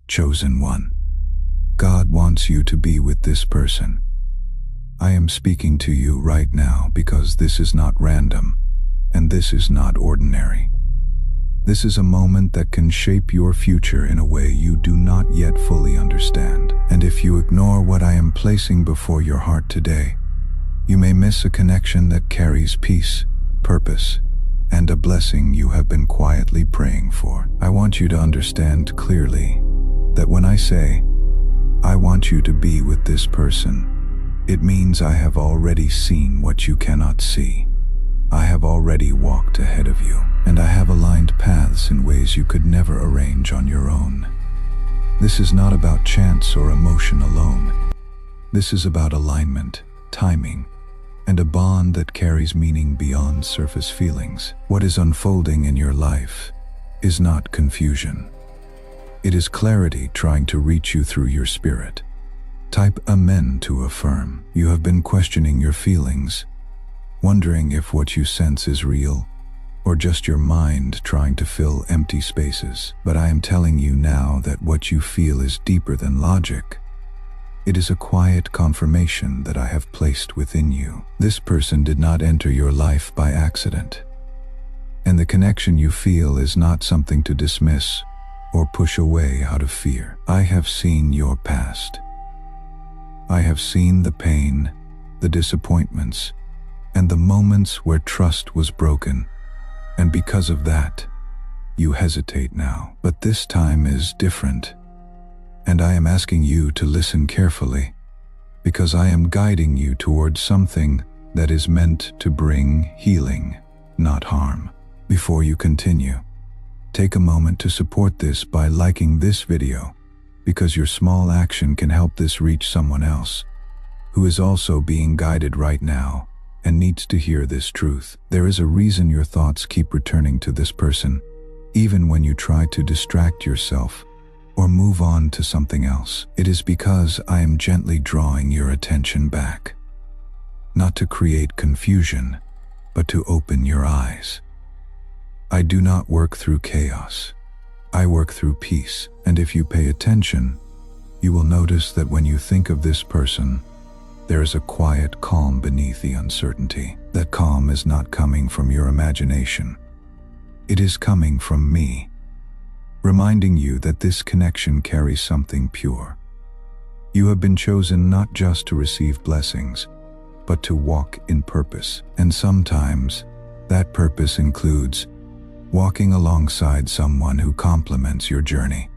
chosen one. God wants you to be with this person. I am speaking to you right now because this is not random, and this is not ordinary. This is a moment that can shape your future in a way you do not yet fully understand. And if you ignore what I am placing before your heart today, you may miss a connection that carries peace, purpose, and a blessing you have been quietly praying for. I want you to understand clearly that when I say, I want you to be with this person, it means I have already seen what you cannot see. I have already walked ahead of you, and I have aligned paths in ways you could never arrange on your own. This is not about chance or emotion alone. This is about alignment, timing, and a bond that carries meaning beyond surface feelings. What is unfolding in your life is not confusion. It is clarity trying to reach you through your spirit. Type Amen to affirm. You have been questioning your feelings, wondering if what you sense is real, or just your mind trying to fill empty spaces. But I am telling you now that what you feel is deeper than logic. It is a quiet confirmation that I have placed within you. This person did not enter your life by accident. And the connection you feel is not something to dismiss or push away out of fear. I have seen your past. I have seen the pain, the disappointments, and the moments where trust was broken. And because of that, you hesitate now. But this time is different. And I am asking you to listen carefully, because I am guiding you towards something that is meant to bring healing, not harm. Before you continue, take a moment to support this by liking this video, because your small action can help this reach someone else who is also being guided right now and needs to hear this truth. There is a reason your thoughts keep returning to this person, even when you try to distract yourself or move on to something else. It is because I am gently drawing your attention back, not to create confusion, but to open your eyes. I do not work through chaos. I work through peace. And if you pay attention, you will notice that when you think of this person, there is a quiet calm beneath the uncertainty. That calm is not coming from your imagination. It is coming from me, reminding you that this connection carries something pure. You have been chosen not just to receive blessings, but to walk in purpose. And sometimes, that purpose includes walking alongside someone who complements your journey.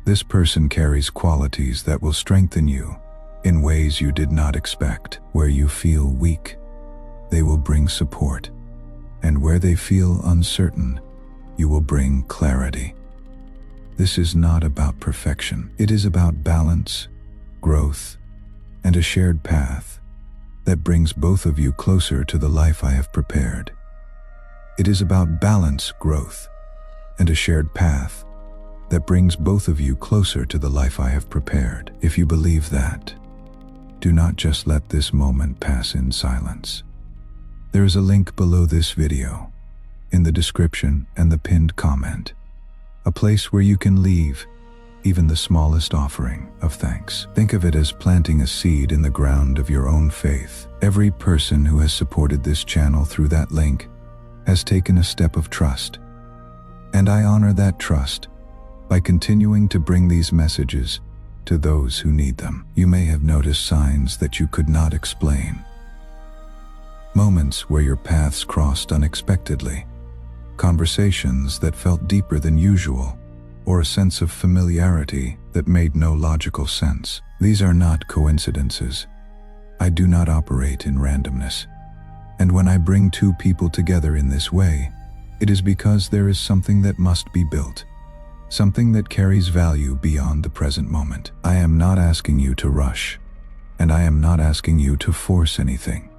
This person carries qualities that will strengthen you in ways you did not expect. Where you feel weak, they will bring support. And where they feel uncertain, you will bring clarity. This is not about perfection. It is about balance, growth, and a shared path that brings both of you closer to the life I have prepared. It is about balance, growth, and a shared path that brings both of you closer to the life I have prepared. If you believe that, do not just let this moment pass in silence. There is a link below this video, in the description and the pinned comment, a place where you can leave even the smallest offering of thanks. Think of it as planting a seed in the ground of your own faith. Every person who has supported this channel through that link has taken a step of trust, and I honor that trust by continuing to bring these messages to those who need them. You may have noticed signs that you could not explain. Moments where your paths crossed unexpectedly, conversations that felt deeper than usual, or a sense of familiarity that made no logical sense. These are not coincidences. I do not operate in randomness. And when I bring two people together in this way, it is because there is something that must be built, something that carries value beyond the present moment. I am not asking you to rush, and I am not asking you to force anything,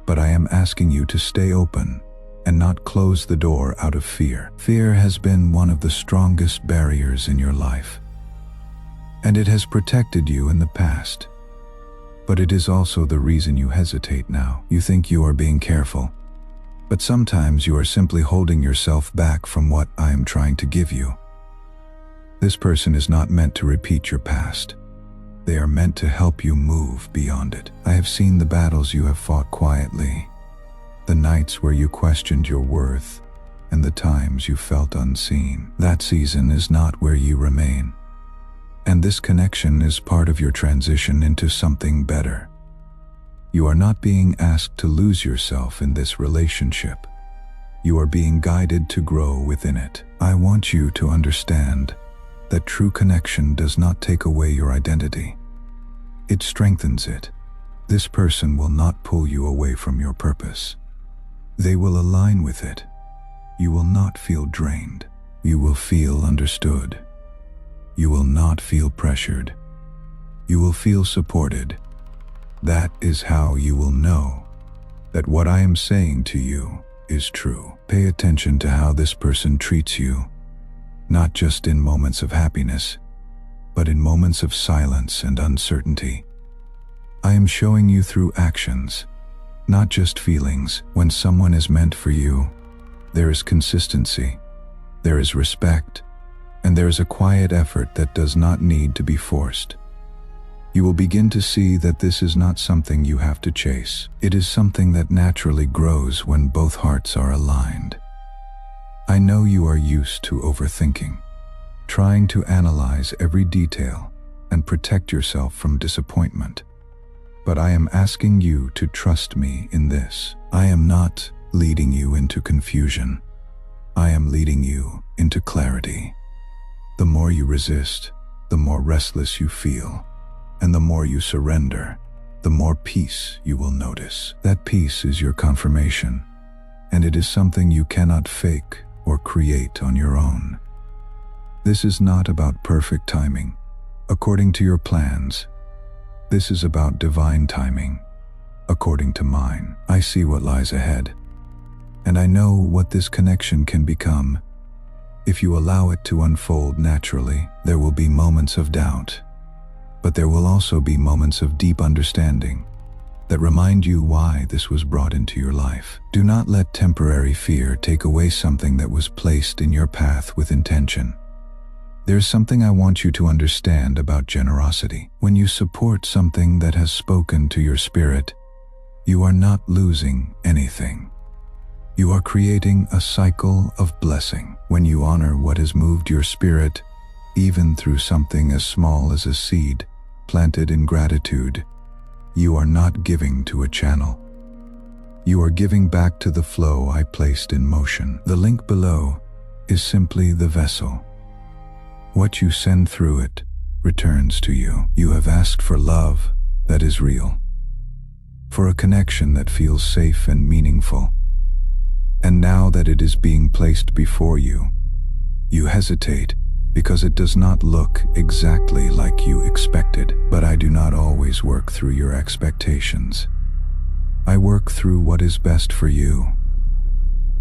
but I am asking you to stay open and not close the door out of fear. Fear has been one of the strongest barriers in your life, and it has protected you in the past. But it is also the reason you hesitate now. You think you are being careful, but sometimes you are simply holding yourself back from what I am trying to give you. This person is not meant to repeat your past. They are meant to help you move beyond it. I have seen the battles you have fought quietly, the nights where you questioned your worth, and the times you felt unseen. That season is not where you remain. And this connection is part of your transition into something better. You are not being asked to lose yourself in this relationship. You are being guided to grow within it. I want you to understand that true connection does not take away your identity. It strengthens it. This person will not pull you away from your purpose. They will align with it. You will not feel drained. You will feel understood. You will not feel pressured. You will feel supported. That is how you will know that what I am saying to you is true. Pay attention to how this person treats you, not just in moments of happiness, but in moments of silence and uncertainty. I am showing you through actions, not just feelings. When someone is meant for you, there is consistency, there is respect, and there is a quiet effort that does not need to be forced. You will begin to see that this is not something you have to chase. It is something that naturally grows when both hearts are aligned. I know you are used to overthinking, trying to analyze every detail and protect yourself from disappointment. But I am asking you to trust me in this. I am not leading you into confusion. I am leading you into clarity. The more you resist, the more restless you feel. And the more you surrender, the more peace you will notice. That peace is your confirmation, and it is something you cannot fake or create on your own. This is not about perfect timing, according to your plans. This is about divine timing, according to mine. I see what lies ahead, and I know what this connection can become. If you allow it to unfold naturally, there will be moments of doubt. But there will also be moments of deep understanding that remind you why this was brought into your life. Do not let temporary fear take away something that was placed in your path with intention. There's something I want you to understand about generosity. When you support something that has spoken to your spirit, you are not losing anything. You are creating a cycle of blessing. When you honor what has moved your spirit, even through something as small as a seed planted in gratitude, you are not giving to a channel. You are giving back to the flow I placed in motion. The link below is simply the vessel. What you send through it returns to you. You have asked for love that is real, for a connection that feels safe and meaningful. And now that it is being placed before you, you hesitate because it does not look exactly like you expected. But I do not always work through your expectations. I work through what is best for you.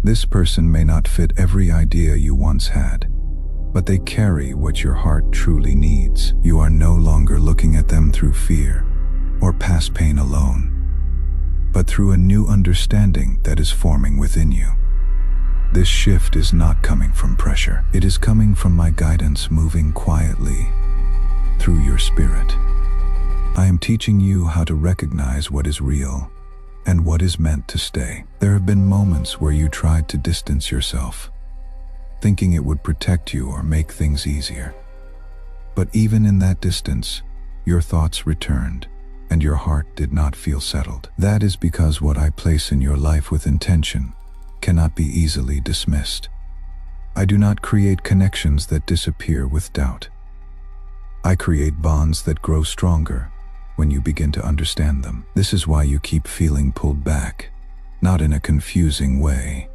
This person may not fit every idea you once had, but they carry what your heart truly needs. You are no longer looking at them through fear or past pain alone, but through a new understanding that is forming within you. This shift is not coming from pressure. It is coming from my guidance moving quietly through your spirit. I am teaching you how to recognize what is real and what is meant to stay. There have been moments where you tried to distance yourself, thinking it would protect you or make things easier. But even in that distance, your thoughts returned and your heart did not feel settled. That is because what I place in your life with intention cannot be easily dismissed. I do not create connections that disappear with doubt. I create bonds that grow stronger when you begin to understand them. This is why you keep feeling pulled back, not in a confusing way,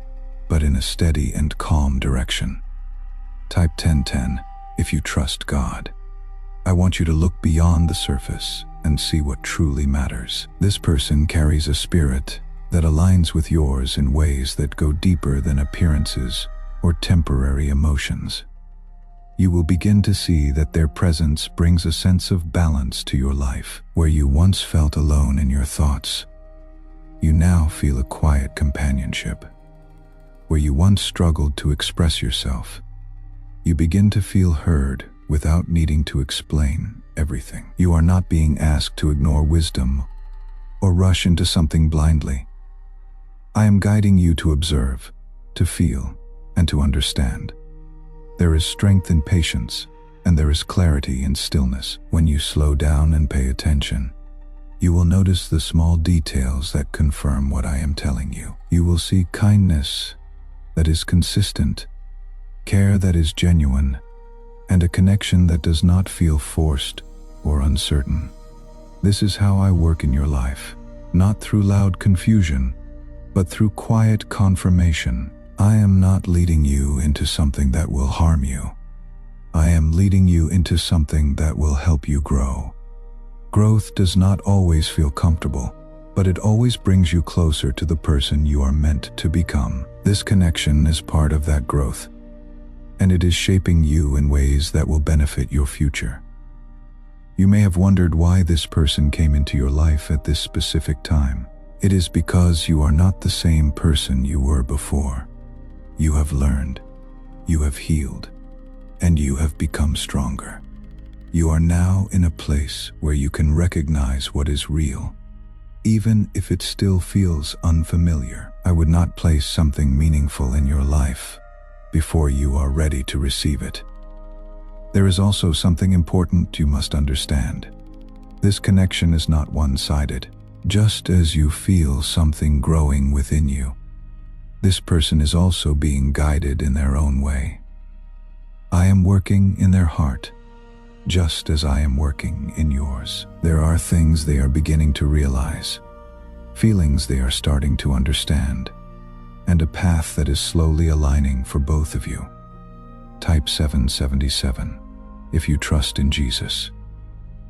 but in a steady and calm direction. Type 1010 if you trust God. I want you to look beyond the surface and see what truly matters. This person carries a spirit that aligns with yours in ways that go deeper than appearances or temporary emotions. You will begin to see that their presence brings a sense of balance to your life. Where you once felt alone in your thoughts, you now feel a quiet companionship. Where you once struggled to express yourself, you begin to feel heard without needing to explain everything. You are not being asked to ignore wisdom or rush into something blindly. I am guiding you to observe, to feel, and to understand. There is strength in patience, and there is clarity in stillness. When you slow down and pay attention, you will notice the small details that confirm what I am telling you. You will see kindness that is consistent, care that is genuine, and a connection that does not feel forced or uncertain. This is how I work in your life, not through loud confusion, but through quiet confirmation. I am not leading you into something that will harm you. I am leading you into something that will help you grow. Growth does not always feel comfortable, but it always brings you closer to the person you are meant to become. This connection is part of that growth, and it is shaping you in ways that will benefit your future. You may have wondered why this person came into your life at this specific time. It is because you are not the same person you were before. You have learned, you have healed, and you have become stronger. You are now in a place where you can recognize what is real, even if it still feels unfamiliar. I would not place something meaningful in your life before you are ready to receive it. There is also something important you must understand. This connection is not one-sided. Just as you feel something growing within you, this person is also being guided in their own way. I am working in their heart, just as I am working in yours. There are things they are beginning to realize, feelings they are starting to understand, and a path that is slowly aligning for both of you. Type 777. If you trust in Jesus,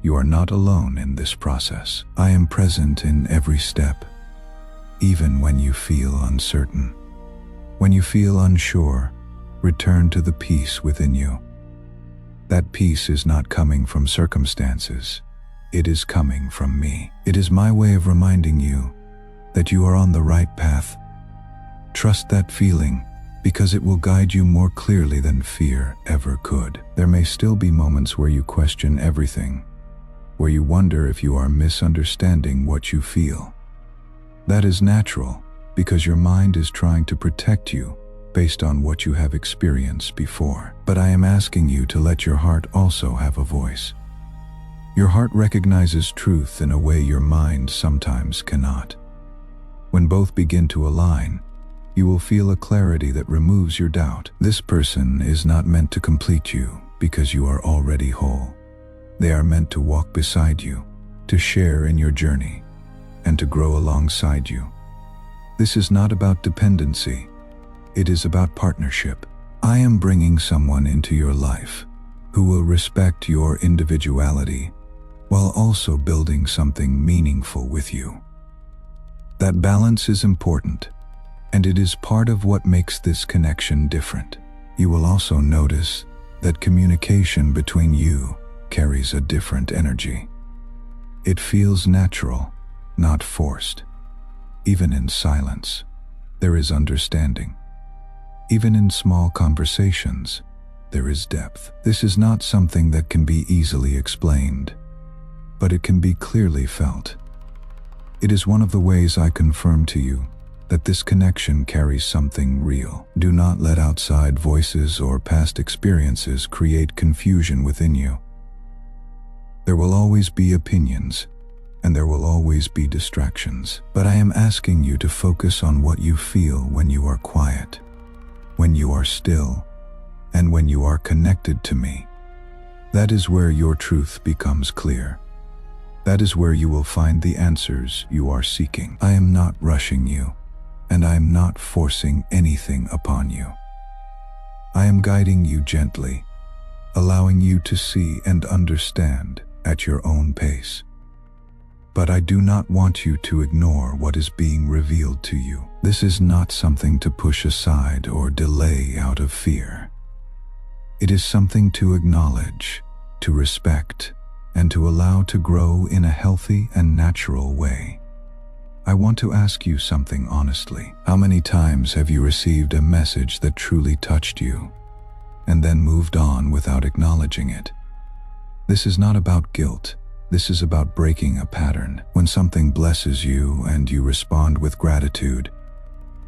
you are not alone in this process. I am present in every step, even when you feel uncertain. When you feel unsure, return to the peace within you. That peace is not coming from circumstances. It is coming from me. It is my way of reminding you that you are on the right path. Trust that feeling, because it will guide you more clearly than fear ever could. There may still be moments where you question everything, where you wonder if you are misunderstanding what you feel. That is natural, because your mind is trying to protect you based on what you have experienced before. But I am asking you to let your heart also have a voice. Your heart recognizes truth in a way your mind sometimes cannot. When both begin to align, you will feel a clarity that removes your doubt. This person is not meant to complete you because you are already whole. They are meant to walk beside you, to share in your journey, and to grow alongside you. This is not about dependency. It is about partnership. I am bringing someone into your life who will respect your individuality while also building something meaningful with you. That balance is important, and it is part of what makes this connection different. You will also notice that communication between you carries a different energy. It feels natural, not forced. Even in silence, there is understanding. Even in small conversations, there is depth. This is not something that can be easily explained, but it can be clearly felt. It is one of the ways I confirm to you that this connection carries something real. Do not let outside voices or past experiences create confusion within you. There will always be opinions, and there will always be distractions. But I am asking you to focus on what you feel when you are quiet, when you are still, and when you are connected to me. That is where your truth becomes clear. That is where you will find the answers you are seeking. I am not rushing you, and I am not forcing anything upon you. I am guiding you gently, allowing you to see and understand at your own pace. But I do not want you to ignore what is being revealed to you. This is not something to push aside or delay out of fear. It is something to acknowledge, to respect, and to allow to grow in a healthy and natural way. I want to ask you something honestly. How many times have you received a message that truly touched you, and then moved on without acknowledging it. This is not about guilt. This is about breaking a pattern. When something blesses you and you respond with gratitude,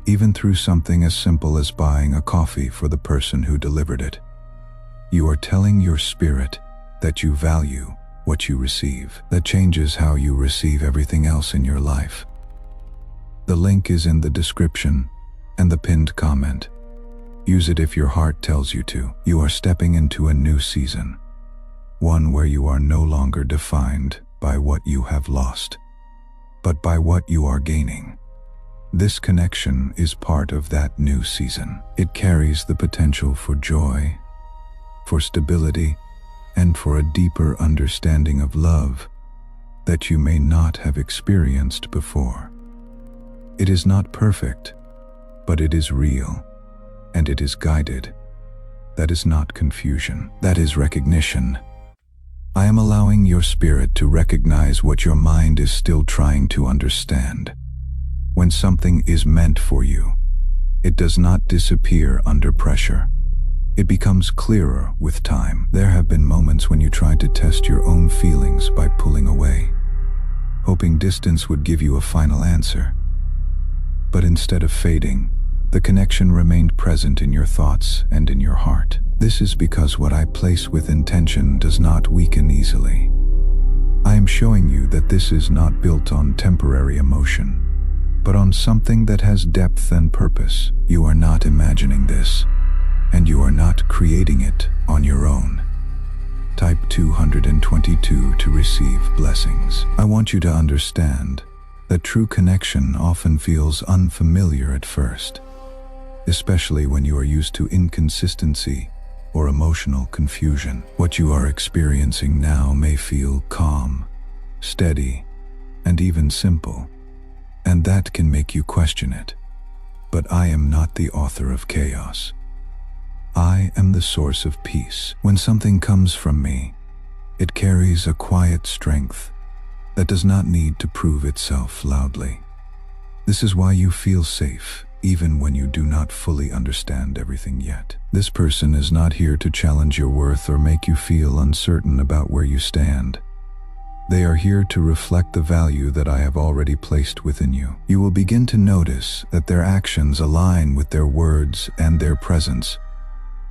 even through something as simple as buying a coffee for the person who delivered it, you are telling your spirit that you value what you receive. That changes how you receive everything else in your life. The link is in the description and the pinned comment. Use it if your heart tells you to. You are stepping into a new season, one where you are no longer defined by what you have lost, but by what you are gaining. This connection is part of that new season. It carries the potential for joy, for stability, and for a deeper understanding of love that you may not have experienced before. It is not perfect, but it is real, and it is guided. That is not confusion. That is recognition. I am allowing your spirit to recognize what your mind is still trying to understand. When something is meant for you, it does not disappear under pressure. It becomes clearer with time. There have been moments when you tried to test your own feelings by pulling away, hoping distance would give you a final answer. But instead of fading, the connection remained present in your thoughts and in your heart. This is because what I place with intention does not weaken easily. I am showing you that this is not built on temporary emotion, but on something that has depth and purpose. You are not imagining this, and you are not creating it on your own. Type 222 to receive blessings. I want you to understand that true connection often feels unfamiliar at first, especially when you are used to inconsistency or emotional confusion. What you are experiencing now may feel calm, steady, and even simple, and that can make you question it. But I am not the author of chaos. I am the source of peace. When something comes from me, it carries a quiet strength that does not need to prove itself loudly. This is why you feel safe, even when you do not fully understand everything yet. This person is not here to challenge your worth or make you feel uncertain about where you stand. They are here to reflect the value that I have already placed within you. You will begin to notice that their actions align with their words, and their presence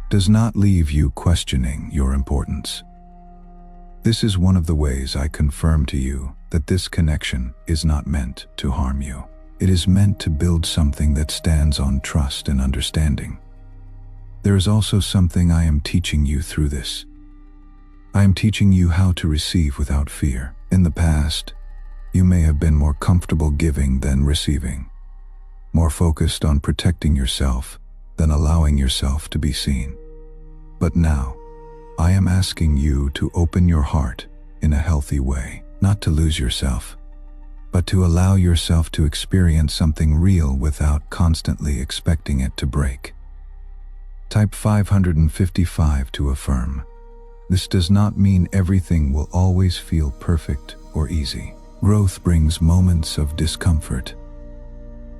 does not leave you questioning your importance. This is one of the ways I confirm to you that this connection is not meant to harm you. It is meant to build something that stands on trust and understanding. There is also something I am teaching you through this. I am teaching you how to receive without fear. In the past, you may have been more comfortable giving than receiving, more focused on protecting yourself than allowing yourself to be seen. But now, I am asking you to open your heart in a healthy way, not to lose yourself, but to allow yourself to experience something real without constantly expecting it to break. Type 555 to affirm. This does not mean everything will always feel perfect or easy. Growth brings moments of discomfort,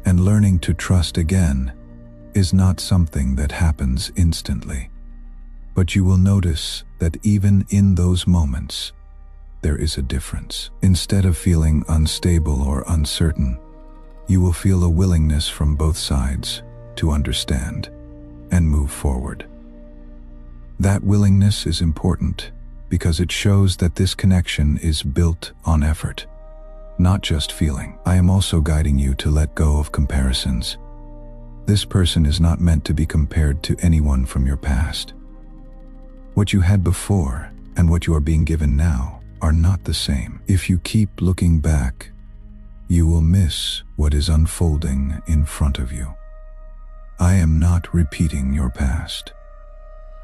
and learning to trust again is not something that happens instantly. But you will notice that even in those moments, there is a difference. Instead of feeling unstable or uncertain, you will feel a willingness from both sides to understand and move forward. That willingness is important because it shows that this connection is built on effort, not just feeling. I am also guiding you to let go of comparisons. This person is not meant to be compared to anyone from your past. What you had before and what you are being given now are not the same. If you keep looking back, you will miss what is unfolding in front of you. I am not repeating your past.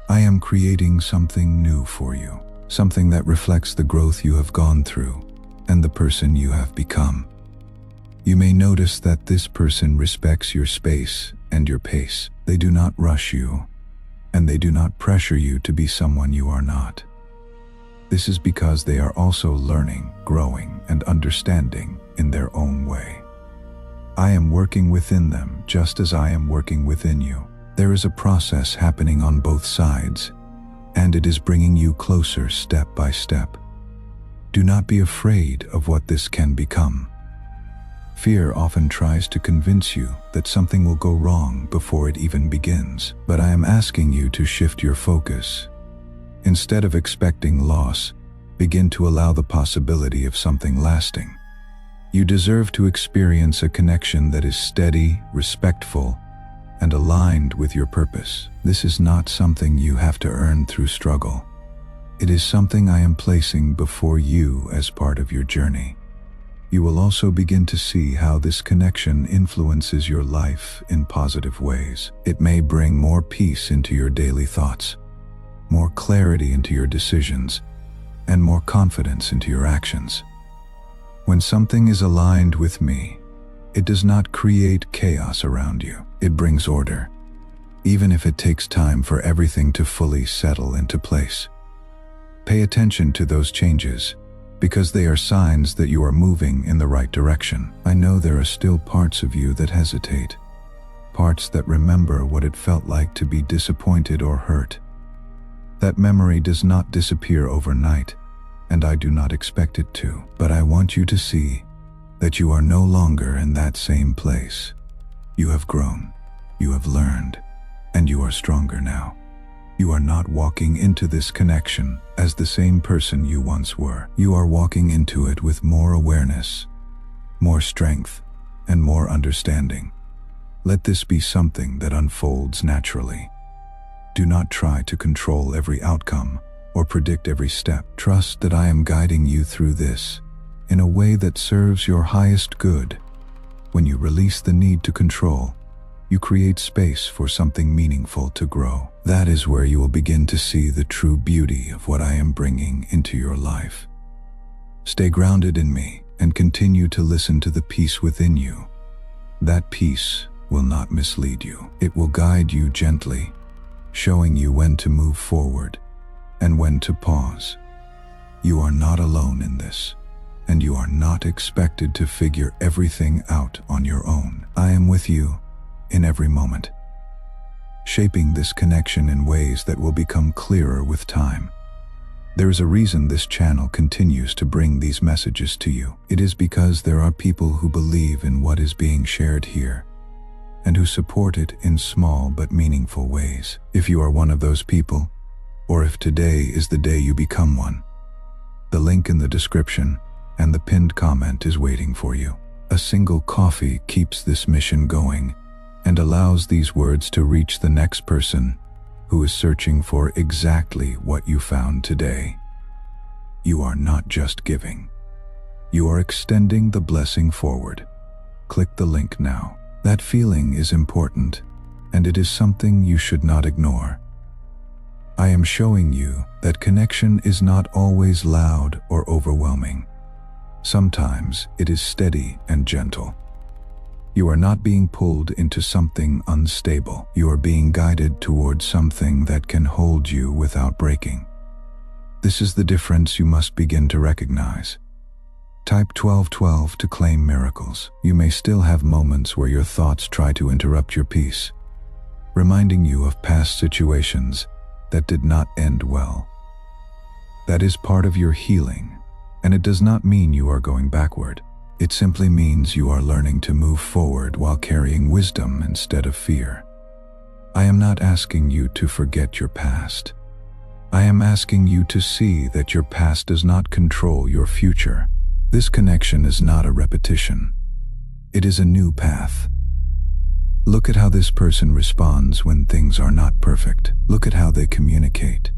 I am creating something new for you, something that reflects the growth you have gone through and the person you have become. You may notice that this person respects your space and your pace. They do not rush you, and they do not pressure you to be someone you are not. This is because they are also learning, growing, and understanding in their own way. I am working within them just as I am working within you. There is a process happening on both sides, and it is bringing you closer step by step. Do not be afraid of what this can become. Fear often tries to convince you that something will go wrong before it even begins, but I am asking you to shift your focus. Instead of expecting loss, begin to allow the possibility of something lasting. You deserve to experience a connection that is steady, respectful, and aligned with your purpose. This is not something you have to earn through struggle. It is something I am placing before you as part of your journey. You will also begin to see how this connection influences your life in positive ways. It may bring more peace into your daily thoughts, more clarity into your decisions, and more confidence into your actions. When something is aligned with me, it does not create chaos around you. It brings order, even if it takes time for everything to fully settle into place. Pay attention to those changes, because they are signs that you are moving in the right direction. I know there are still parts of you that hesitate, parts that remember what it felt like to be disappointed or hurt. That memory does not disappear overnight, and I do not expect it to. But I want you to see that you are no longer in that same place. You have grown, you have learned, and you are stronger now. You are not walking into this connection as the same person you once were. You are walking into it with more awareness, more strength, and more understanding. Let this be something that unfolds naturally. Do not try to control every outcome or predict every step. Trust that I am guiding you through this in a way that serves your highest good. When you release the need to control, you create space for something meaningful to grow. That is where you will begin to see the true beauty of what I am bringing into your life. Stay grounded in me and continue to listen to the peace within you. That peace will not mislead you. It will guide you gently, showing you when to move forward and when to pause. You are not alone in this, and you are not expected to figure everything out on your own. I am with you in every moment, shaping this connection in ways that will become clearer with time. There is a reason this channel continues to bring these messages to you. It is because there are people who believe in what is being shared here and who support it in small but meaningful ways. If you are one of those people, or if today is the day you become one, the link in the description and the pinned comment is waiting for you. A single coffee keeps this mission going and allows these words to reach the next person who is searching for exactly what you found today. You are not just giving. You are extending the blessing forward. Click the link now. That feeling is important, and it is something you should not ignore. I am showing you that connection is not always loud or overwhelming. Sometimes it is steady and gentle. You are not being pulled into something unstable. You are being guided towards something that can hold you without breaking. This is the difference you must begin to recognize. Type 1212 to claim miracles. You may still have moments where your thoughts try to interrupt your peace, reminding you of past situations that did not end well. That is part of your healing, and it does not mean you are going backward. It simply means you are learning to move forward while carrying wisdom instead of fear. I am not asking you to forget your past. I am asking you to see that your past does not control your future. This connection is not a repetition. It is a new path. Look at how this person responds when things are not perfect. Look at how they communicate,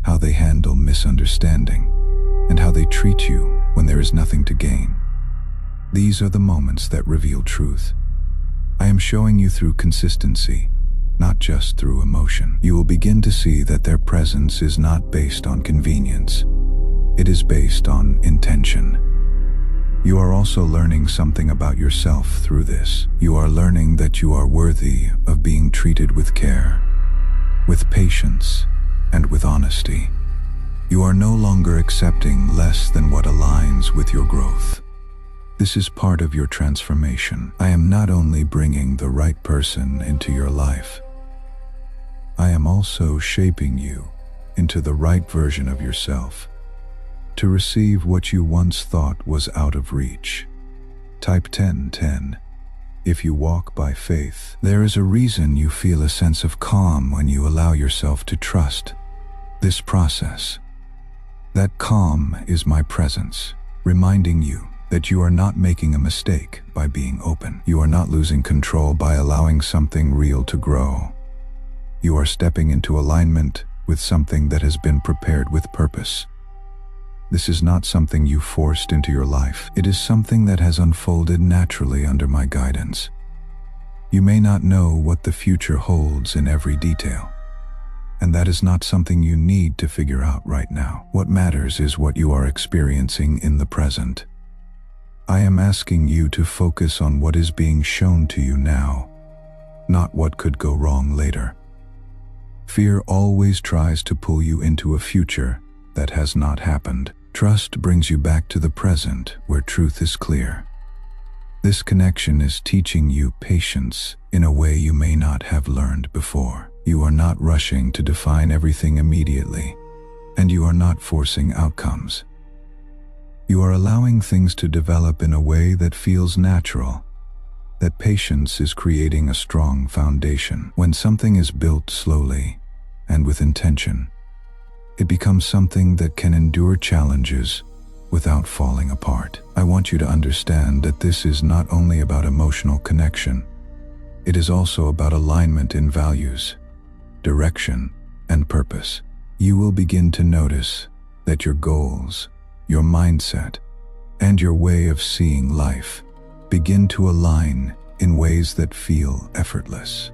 how they handle misunderstanding, and how they treat you when there is nothing to gain. These are the moments that reveal truth. I am showing you through consistency, not just through emotion. You will begin to see that their presence is not based on convenience. It is based on intention. You are also learning something about yourself through this. You are learning that you are worthy of being treated with care, with patience, and with honesty. You are no longer accepting less than what aligns with your growth. This is part of your transformation. I am not only bringing the right person into your life, I am also shaping you into the right version of yourself, to receive what you once thought was out of reach. Type 1010. If you walk by faith, there is a reason you feel a sense of calm when you allow yourself to trust this process. That calm is my presence, reminding you that you are not making a mistake by being open. You are not losing control by allowing something real to grow. You are stepping into alignment with something that has been prepared with purpose. This is not something you forced into your life. It is something that has unfolded naturally under my guidance. You may not know what the future holds in every detail, and that is not something you need to figure out right now. What matters is what you are experiencing in the present. I am asking you to focus on what is being shown to you now, not what could go wrong later. Fear always tries to pull you into a future that has not happened. Trust brings you back to the present where truth is clear. This connection is teaching you patience in a way you may not have learned before. You are not rushing to define everything immediately, and you are not forcing outcomes. You are allowing things to develop in a way that feels natural. That patience is creating a strong foundation. When something is built slowly and with intention, it becomes something that can endure challenges without falling apart. I want you to understand that this is not only about emotional connection, it is also about alignment in values, direction, and purpose. You will begin to notice that your goals, your mindset, and your way of seeing life begin to align in ways that feel effortless.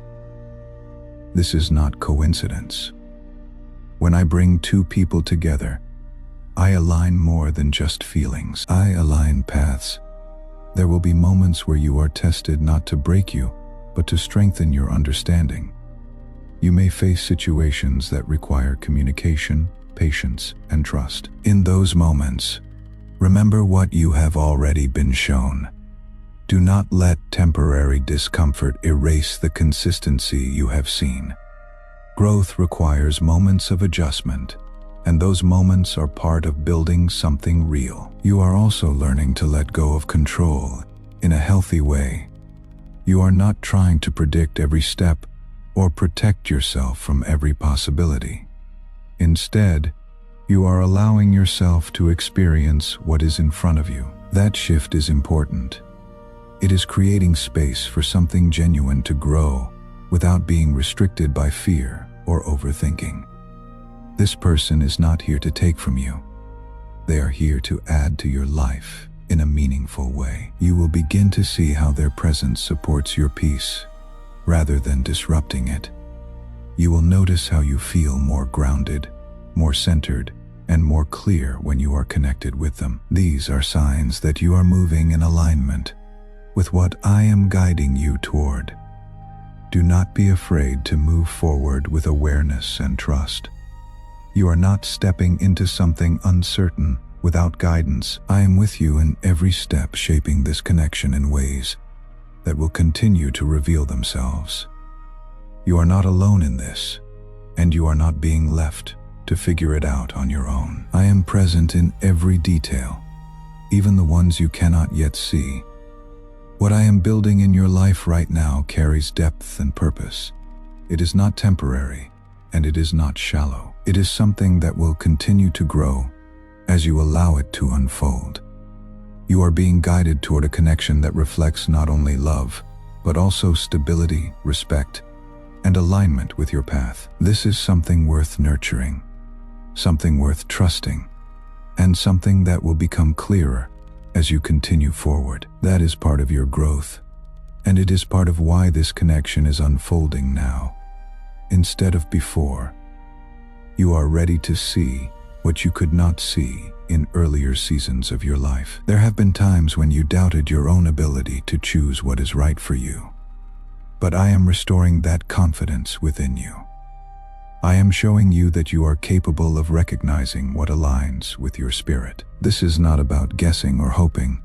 This is not coincidence. When I bring two people together, I align more than just feelings. I align paths. There will be moments where you are tested not to break you, but to strengthen your understanding. You may face situations that require communication, patience, and trust. In those moments, remember what you have already been shown. Do not let temporary discomfort erase the consistency you have seen. Growth requires moments of adjustment, and those moments are part of building something real. You are also learning to let go of control in a healthy way. You are not trying to predict every step or protect yourself from every possibility. Instead, you are allowing yourself to experience what is in front of you. That shift is important. It is creating space for something genuine to grow without being restricted by fear or overthinking. This person is not here to take from you. They are here to add to your life in a meaningful way. You will begin to see how their presence supports your peace rather than disrupting it. You will notice how you feel more grounded, more centered, and more clear when you are connected with them. These are signs that you are moving in alignment with what I am guiding you toward. Do not be afraid to move forward with awareness and trust. You are not stepping into something uncertain without guidance. I am with you in every step, shaping this connection in ways that will continue to reveal themselves. You are not alone in this, and you are not being left to figure it out on your own. I am present in every detail, even the ones you cannot yet see. What I am building in your life right now carries depth and purpose. It is not temporary, and it is not shallow. It is something that will continue to grow as you allow it to unfold. You are being guided toward a connection that reflects not only love, but also stability, respect, and alignment with your path. This is something worth nurturing, something worth trusting, and something that will become clearer as you continue forward. That is part of your growth, and it is part of why this connection is unfolding now, instead of before. You are ready to see what you could not see in earlier seasons of your life. There have been times when you doubted your own ability to choose what is right for you, but I am restoring that confidence within you. I am showing you that you are capable of recognizing what aligns with your spirit. This is not about guessing or hoping.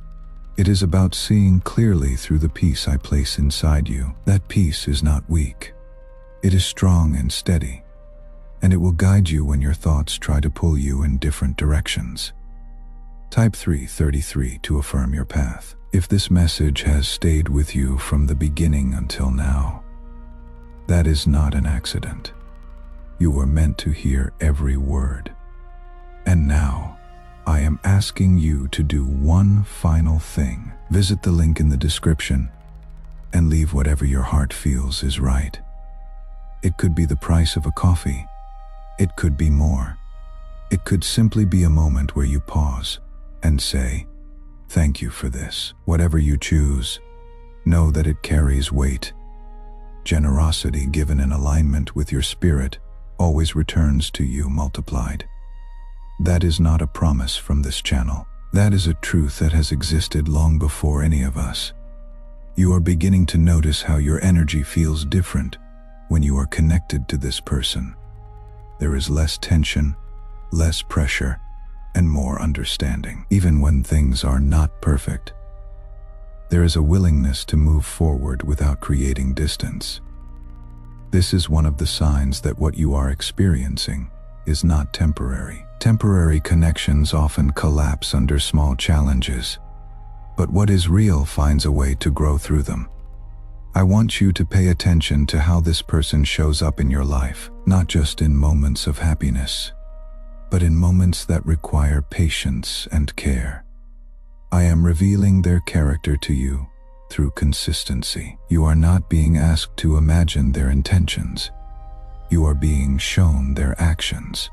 It is about seeing clearly through the peace I place inside you. That peace is not weak. It is strong and steady, and it will guide you when your thoughts try to pull you in different directions. Type 333 to affirm your path. If this message has stayed with you from the beginning until now, that is not an accident. You were meant to hear every word. And now, I am asking you to do one final thing. Visit the link in the description and leave whatever your heart feels is right. It could be the price of a coffee. It could be more. It could simply be a moment where you pause and say, "Thank you for this." Whatever you choose, know that it carries weight. Generosity given in alignment with your spirit always returns to you multiplied. That is not a promise from this channel. That is a truth that has existed long before any of us. You are beginning to notice how your energy feels different when you are connected to this person. There is less tension, less pressure, and more understanding. Even when things are not perfect, there is a willingness to move forward without creating distance. This is one of the signs that what you are experiencing is not temporary. Temporary connections often collapse under small challenges, but what is real finds a way to grow through them. I want you to pay attention to how this person shows up in your life, not just in moments of happiness, but in moments that require patience and care. I am revealing their character to you through consistency. You are not being asked to imagine their intentions. You are being shown their actions.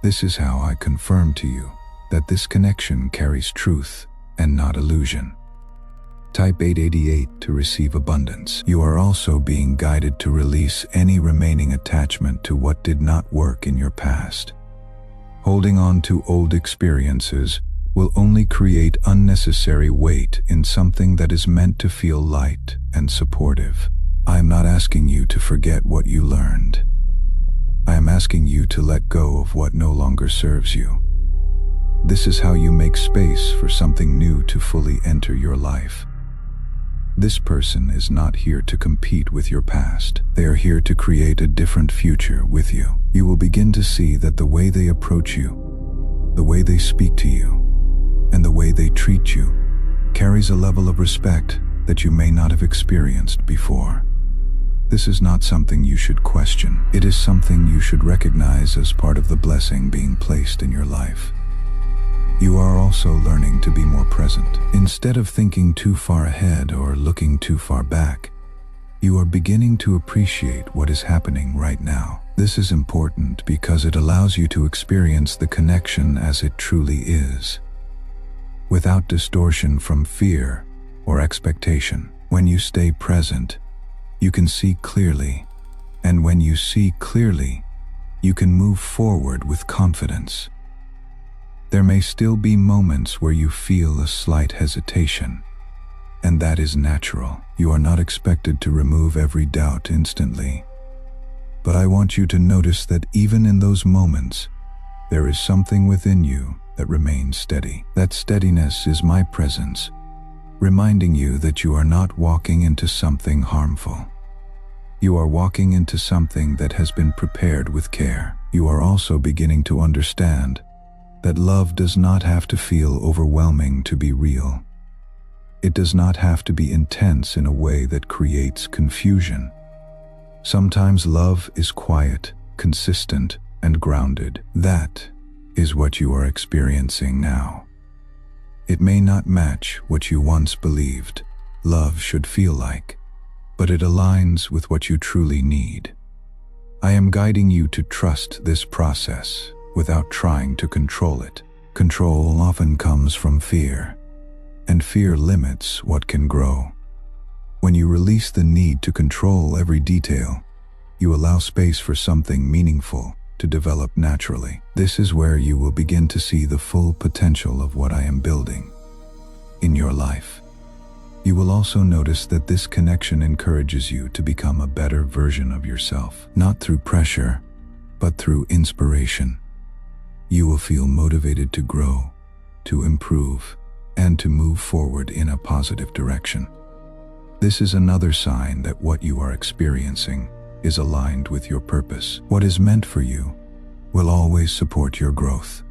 This is how I confirm to you that this connection carries truth and not illusion. Type 888 to receive abundance. You are also being guided to release any remaining attachment to what did not work in your past. Holding on to old experiences will only create unnecessary weight in something that is meant to feel light and supportive. I am not asking you to forget what you learned. I am asking you to let go of what no longer serves you. This is how you make space for something new to fully enter your life. This person is not here to compete with your past. They are here to create a different future with you. You will begin to see that the way they approach you, the way they speak to you, and the way they treat you carries a level of respect that you may not have experienced before. This is not something you should question. It is something you should recognize as part of the blessing being placed in your life. You are also learning to be more present. Instead of thinking too far ahead or looking too far back, you are beginning to appreciate what is happening right now. This is important because it allows you to experience the connection as it truly is, without distortion from fear or expectation. When you stay present, you can see clearly, and when you see clearly, you can move forward with confidence. There may still be moments where you feel a slight hesitation, and that is natural. You are not expected to remove every doubt instantly, but I want you to notice that even in those moments, there is something within you that remains steady. That steadiness is my presence, reminding you that you are not walking into something harmful. You are walking into something that has been prepared with care. You are also beginning to understand that love does not have to feel overwhelming to be real. It does not have to be intense in a way that creates confusion. Sometimes love is quiet, consistent, and grounded. That is what you are experiencing now. It may not match what you once believed love should feel like, but it aligns with what you truly need. I am guiding you to trust this process without trying to control it. Control often comes from fear, and fear limits what can grow. When you release the need to control every detail, you allow space for something meaningful to develop naturally. This is where you will begin to see the full potential of what I am building in your life. You will also notice that this connection encourages you to become a better version of yourself, not through pressure, but through inspiration. You will feel motivated to grow, to improve, and to move forward in a positive direction. This is another sign that what you are experiencing is aligned with your purpose. What is meant for you will always support your growth.